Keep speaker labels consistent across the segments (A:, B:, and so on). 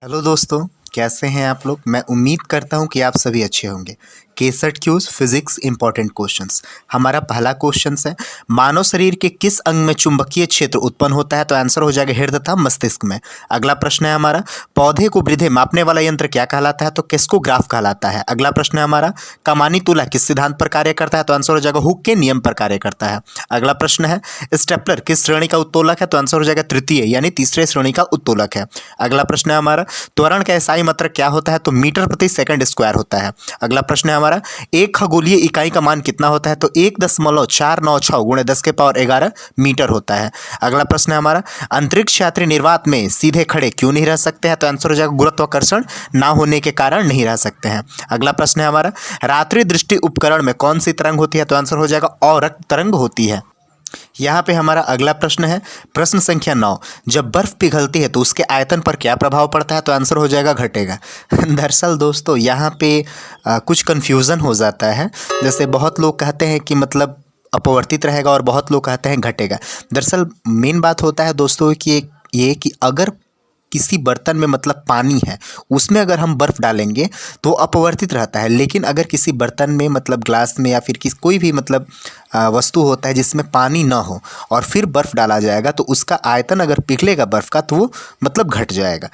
A: Hello दोस्तों, कैसे हैं आप लोग। मैं उम्मीद करता हूं कि आप सभी अच्छे होंगे। K-SET cues physics important questions. हमारा पहला क्वेश्चन है, मानव शरीर के किस अंग में चुंबकीय क्षेत्र उत्पन्न होता है। तो आंसर हो जाएगा हृदय तथा मस्तिष्क में। अगला प्रश्न है हमारा, पौधे को वृद्धि मापने वाला यंत्र क्या कहलाता है। तो किस्कोग्राफ कहलाता है। अगला प्रश्न है हमारा, कमानी तुला किस सिद्धांत पर कार्य करता है। तो आंसर हो जाएगा हुक के नियम पर कार्य करता है। अगला प्रश्न है, स्टेपलर किस श्रेणी का उत्तोलक है। तो आंसर हो जाएगा तृतीय यानी तीसरे श्रेणी का उत्तोलक है। अगला प्रश्न है हमारा, त्वरण का एसआई मात्रक क्या होता है। तो मीटर प्रति सेकंड स्क्वायर होता है। अगला प्रश्न है हमारा, एक खगोलीय इकाई का मान कितना होता है। तो 1.496 गुणे 10 के पावर 11 मीटर होता है। अगला प्रश्न है हमारा, अंतरिक्ष यात्री निर्वात में सीधे खड़े क्यों नहीं रह सकते हैं। तो आंसर हो जाएगा गुरुत्वाकर्षण ना होने के कारण नहीं रह सकते हैं। अगला प्रश्न है हमारा, रात्रि दृष्टि उपकरण में कौन सी तरंग होती है। तो आंसर हो जाएगा औरक तरंग होती है। यहाँ पे हमारा अगला प्रश्न है, प्रश्न संख्या 9, जब बर्फ पिघलती है तो उसके आयतन पर क्या प्रभाव पड़ता है। तो आंसर हो जाएगा घटेगा। दरअसल दोस्तों यहाँ पे कुछ कन्फ्यूज़न हो जाता है। जैसे बहुत लोग कहते हैं कि मतलब अपवर्तित रहेगा और बहुत लोग कहते हैं घटेगा। दरअसल मेन बात होता है दोस्तों कि ये कि अगर किसी बर्तन में मतलब पानी है, उसमें अगर हम बर्फ़ डालेंगे तो अपवर्तित रहता है। लेकिन अगर किसी बर्तन में मतलब ग्लास में या फिर कोई भी मतलब वस्तु होता है जिसमें पानी ना हो और फिर बर्फ़ डाला जाएगा तो उसका आयतन अगर पिघलेगा बर्फ़ का तो वो मतलब घट जाएगा।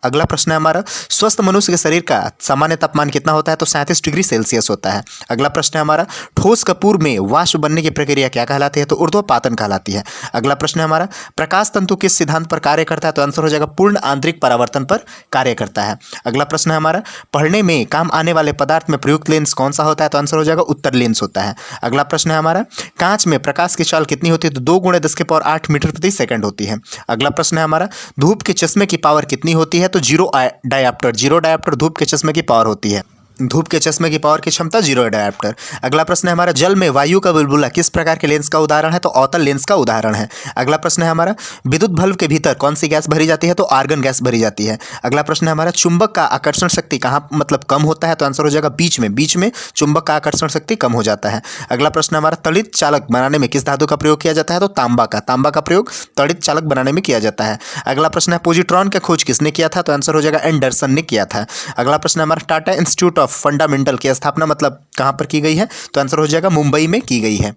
A: अगला प्रश्न है हमारा, स्वस्थ मनुष्य के शरीर का सामान्य तापमान कितना होता है। तो 37 डिग्री सेल्सियस होता है। अगला प्रश्न है हमारा, ठोस कपूर में वाष्प बनने की प्रक्रिया क्या कहलाती है। तो ऊर्ध्वपातन कहलाती है। अगला प्रश्न है हमारा, प्रकाश तंतु किस सिद्धांत पर कार्य करता है। तो आंसर हो जाएगा पूर्ण आंतरिक परावर्तन पर कार्य करता है। अगला प्रश्न है हमारा, पढ़ने में काम आने वाले पदार्थ में प्रयुक्त लेंस कौन सा होता है। तो आंसर हो जाएगा उत्तर लेंस होता है। अगला प्रश्न है हमारा, कांच में प्रकाश की चाल कितनी होती है। तो 2 गुणे 10 के पावर 8 मीटर प्रति सेकंड होती है। अगला प्रश्न है हमारा, धूप के चश्मे की पावर कितनी होती है। तो जीरो डायोप्टर धूप के चश्मे की पावर होती है। धूप के चश्मे की पावर की क्षमता 0 डायोप्टर। अगला प्रश्न है हमारा, जल में वायु का बुलबुला किस प्रकार के लेंस का उदाहरण है। तो अवतल लेंस का उदाहरण है। अगला प्रश्न है हमारा, विद्युत बल्ब के भीतर कौन सी गैस भरी जाती है। तो आर्गन गैस भरी जाती है। अगला प्रश्न है हमारा, चुंबक का आकर्षण शक्ति कहाँ मतलब कम होता है। तो आंसर हो जाएगा बीच में चुंबक का आकर्षण शक्ति कम हो जाता है। अगला प्रश्न है हमारा, तड़ित चालक बनाने में किस धातु का प्रयोग किया जाता है। तो तांबा का प्रयोग तड़ित चालक बनाने में किया जाता है। अगला प्रश्न है, पोजिट्रॉन का खोज किसने किया था। तो आंसर हो जाएगा एंडरसन ने किया था। अगला प्रश्न है हमारा, टाटा इंस्टीट्यूट ऑफ फंडामेंटल की स्थापना मतलब कहां पर की गई है। तो आंसर हो जाएगा मुंबई में की गई है।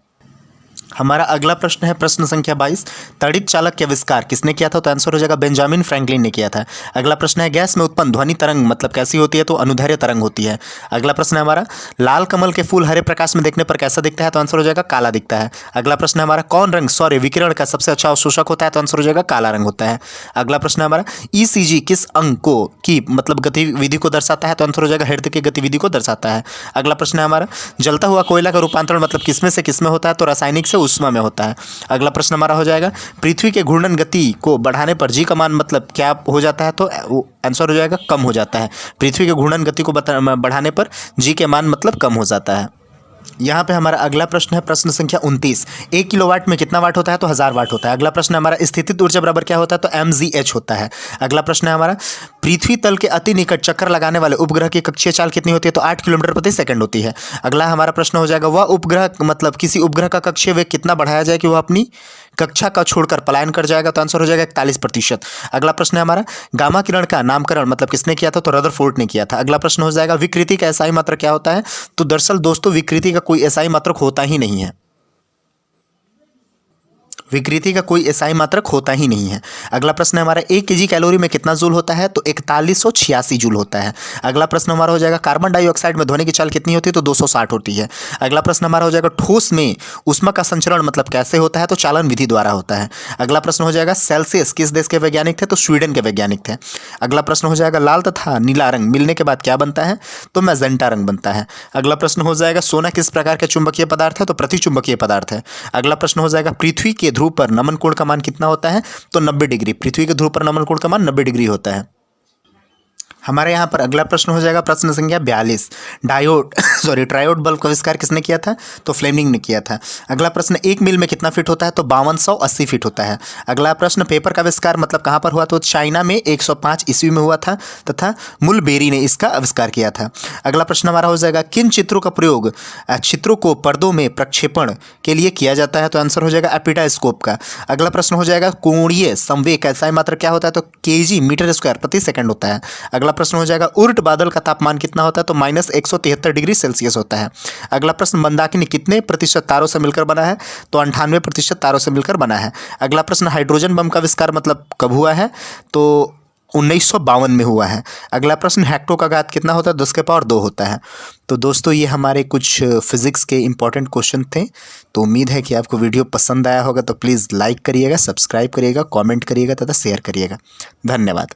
A: हमारा अगला प्रश्न है प्रश्न संख्या 22, तड़ित चालक के आविष्कार किसने किया था। तो आंसर हो जाएगा बेंजामिन फ्रैंकलिन ने किया था। अगला प्रश्न है, गैस में उत्पन्न ध्वनि तरंग मतलब कैसी होती है। तो अनुदैर्ध्य तरंग होती है। अगला प्रश्न है हमारा, लाल कमल के फूल हरे प्रकाश में देखने पर कैसा दिखता है। तो आंसर हो जाएगा काला दिखता है। अगला प्रश्न है हमारा, कौन रंग सौर्य विकिरण का सबसे अच्छा अवशोषक होता है। तो आंसर हो जाएगा काला रंग होता है। अगला प्रश्न है हमारा, ईसीजी किस अंग को की मतलब गतिविधि को दर्शाता है। तो आंसर हो जाएगा हृदय की गतिविधि को दर्शाता है। अगला प्रश्न है हमारा, जलता हुआ कोयला का रूपांतरण मतलब किसमें से किसमें होता है। तो रासायनिक से उष्मा में होता है। अगला प्रश्न हमारा हो जाएगा, पृथ्वी के घूर्णन गति को बढ़ाने पर जी का मान मतलब क्या हो जाता है। तो आंसर हो जाएगा कम हो जाता है। पृथ्वी के घूर्णन गति को बढ़ाने पर जी के मान मतलब कम हो जाता है। यहाँ पे हमारा अगला प्रश्न है प्रश्न संख्या 29, 1 किलोवाट में कितना वाट होता है। तो 1000 वाट होता है। अगला प्रश्न हमारा, स्थितिज ऊर्जा बराबर क्या होता है। तो mgh होता है। अगला प्रश्न है हमारा, पृथ्वी तल के अति निकट चक्कर लगाने वाले उपग्रह की कक्षीय चाल कितनी होती है। तो 8 किलोमीटर प्रति सेकंड होती है। अगला हमारा प्रश्न हो जाएगा, वह उपग्रह मतलब किसी उपग्रह का कक्षीय वेग कितना बढ़ाया जाए कि वह अपनी कक्षा का छोड़कर पलायन कर जाएगा। तो आंसर हो जाएगा 41%। अगला प्रश्न है हमारा, गामा किरण का नामकरण मतलब किसने किया था। तो रदरफोर्ड ने किया था। अगला प्रश्न हो जाएगा, विकृति का एसआई मात्रक क्या होता है। तो दरअसल दोस्तों विकृति का कोई एसआई मात्रक होता ही नहीं है। विकृति का कोई एसआई मात्रक होता ही नहीं है। अगला प्रश्न है हमारा, 1 केजी कैलोरी में कितना जूल होता है। तो 4186 जूल होता है। अगला प्रश्न हमारा हो जाएगा, कार्बन डाइऑक्साइड में ध्वनि की चाल कितनी होती है। तो 260 होती है। अगला प्रश्न हमारा हो जाएगा, ठोस में ऊष्मा का संचरण मतलब कैसे होता है। तो चालन विधि द्वारा होता है। अगला प्रश्न हो जाएगा, सेल्सियस किस देश के वैज्ञानिक थे। तो स्वीडन के वैज्ञानिक थे। अगला प्रश्न हो जाएगा, लाल तथा नीला रंग मिलने के बाद क्या बनता है। तो मैजेंटा रंग बनता है। अगला प्रश्न हो जाएगा, सोना किस प्रकार का चुंबकीय पदार्थ है। तो प्रतिचुंबकीय पदार्थ है। अगला प्रश्न हो जाएगा, पृथ्वी के ध्रुव पर नमन कोण का मान कितना होता है। तो 90 डिग्री। पृथ्वी के ध्रुव पर नमन कोण का मान 90 डिग्री होता है। हमारे यहाँ पर अगला प्रश्न हो जाएगा प्रश्न संख्या 42। ट्रायोड बल्ब का आविष्कार किसने किया था? तो फ्लेमिंग ने किया था। अगला प्रश्न, एक मील में कितना फीट होता है? तो 5280 फीट होता है। अगला प्रश्न, पेपर का आविष्कार मतलब कहाँ पर हुआ? तो चाइना में 105 ईस्वी में हुआ था तथा मुलबेरी ने इसका आविष्कार किया था। अगला प्रश्न हमारा हो जाएगा, किन चित्रों का प्रयोग चित्रों को पर्दों में प्रक्षेपण के लिए किया जाता है? तो आंसर हो जाएगा एपिटास्कोप का। अगला प्रश्न हो जाएगा, कोणीय संवेग का SI मात्रक क्या होता है? तो kg मीटर स्क्वायर प्रति सेकंड होता है। अगला प्रश्न हो जाएगा, उर्ट बादल का तापमान कितना होता है? तो -173 डिग्री सेल्सियस होता है। अगला प्रश्न, मंदाकिनी कितने प्रतिशत तारों से मिलकर बना है? तो 98% तारों से मिलकर बना है। अगला प्रश्न, हाइड्रोजन बम का आविष्कार मतलब कब हुआ है? तो 1952 में हुआ है। अगला प्रश्न, हेक्टो का घात कितना होता है? 10 के पावर 2 होता है। तो दोस्तों ये हमारे कुछ फिजिक्स के इंपॉर्टेंट क्वेश्चन थे। तो उम्मीद है कि आपको वीडियो पसंद आया होगा। तो प्लीज़ लाइक करिएगा, सब्सक्राइब करिएगा, कमेंट करिएगा तथा शेयर करिएगा। धन्यवाद।